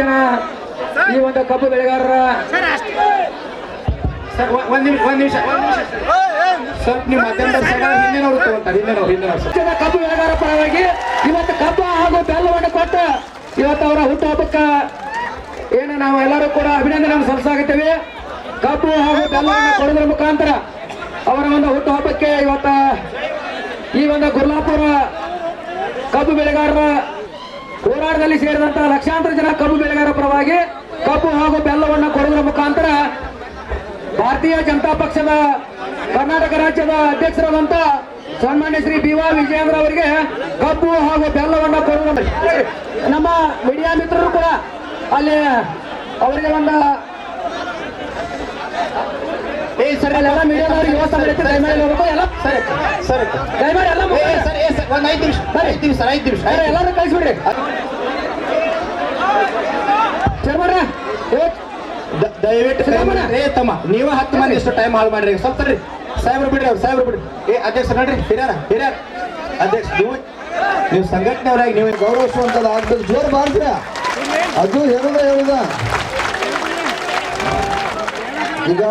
ಜನ ಈ ಒಂದು ಕಬ್ಬು ಬೆಳೆಗಾರರ ಒಂದ್ ನಿಮಿಷ ಸ್ವಲ್ಪ ನೀವು ಕಬ್ಬು ಬೆಳೆಗಾರ ಪರವಾಗಿ ಇವತ್ತು ಕಬ್ಬು ಹಾಗೂ ಬೆಲ್ಲವನ್ನು ಕೊಟ್ಟು ಇವತ್ತು ಅವರ ಹುಟ್ಟುಹಬ್ಬಕ್ಕೆ ಏನು ನಾವು ಎಲ್ಲರೂ ಕೂಡ ಅಭಿನಂದನೆ ಸಲ್ಲಿಸಾಗುತ್ತೇವೆ. ಕಬ್ಬು ಹಾಗೂ ಬೆಲ್ಲವನ್ನು ಕೊಡೋದ್ರ ಮುಖಾಂತರ ಅವರ ಒಂದು ಹುಟ್ಟುಹಬ್ಬಕ್ಕೆ ಇವತ್ತು ಈ ಒಂದು ಗುರ್ಲಾಪುರ ಕಬ್ಬು ಬೆಳೆಗಾರರ ಹೋರಾಟದಲ್ಲಿ ಸೇರಿದಂತಹ ಲಕ್ಷಾಂತರ ಜನ ಕಬ್ಬು ಬೆಳೆಗಾರರ ಪರವಾಗಿ ಕಬ್ಬು ಹಾಗೂ ಬೆಲ್ಲವನ್ನು ಕೊಡೋದ್ರ ಮುಖಾಂತರ ಭಾರತೀಯ ಜನತಾ ಪಕ್ಷದ ಕರ್ನಾಟಕ ರಾಜ್ಯದ ಅಧ್ಯಕ್ಷರಾದಂತ ಸನ್ಮಾನ್ಯ ಶ್ರೀ ಬಿ.ವಾ. ವಿಜಯೇಂದ್ರ ಅವರಿಗೆ ಕಬ್ಬು ಹಾಗೂ ಬೆಲ್ಲವನ್ನು ಕೊಡುವ ನಮ್ಮ ಮೀಡಿಯಾ ಮಿತ್ರರು ಕೂಡ ಅಲ್ಲಿ ಅವರಿಗೆ ಒಂದು ಎಲ್ಲ ಮೀಡಿಯಾದವರಿಗೆ ವ್ಯವಸ್ಥೆ ಮಾಡಿರ್ತೀವಿ. ದಯಮಾಡಿ ಹೋಗ್ಬೇಕು ಎಲ್ಲ ಸರಿ ದಯಮಾಡಿ ಎಲ್ಲ ಒಂದ್ 5 ನಿಮಿಷ ಎಲ್ಲರೂ ಕಳಿಸ್ಬಿಡ್ರಿ ಚರ್ಮಣ್ಣ ದಯವಿಟ್ಟು ತಮ್ಮ ನೀವ 10 ಮಂದಿ ಎಷ್ಟು ಟೈಮ್ ಹಾಳು ಮಾಡ್ರಿ. ಸ್ವಲ್ಪ ತಡ್ರಿ ಸಾಹೇಬ್ರು ಬಿಡ್ರಿ ಅವ್ರು ಸಾಹೇಬ್ರು ಬಿಡ್ರಿ. ಅಧ್ಯಕ್ಷ ನೋಡ್ರಿ ಹಿರಿಯರ ಅಧ್ಯಕ್ಷ ನೀವು ಸಂಘಟನೆಯವರಾಗಿ ನೀವು ಗೌರವಿಸುವಂತದ್ದು ಆಗ್ಬೇಕು. ಜೋರ್ ಬಾರ್ಸ್ರ ಅದು ಹೇಳುದ ಈಗ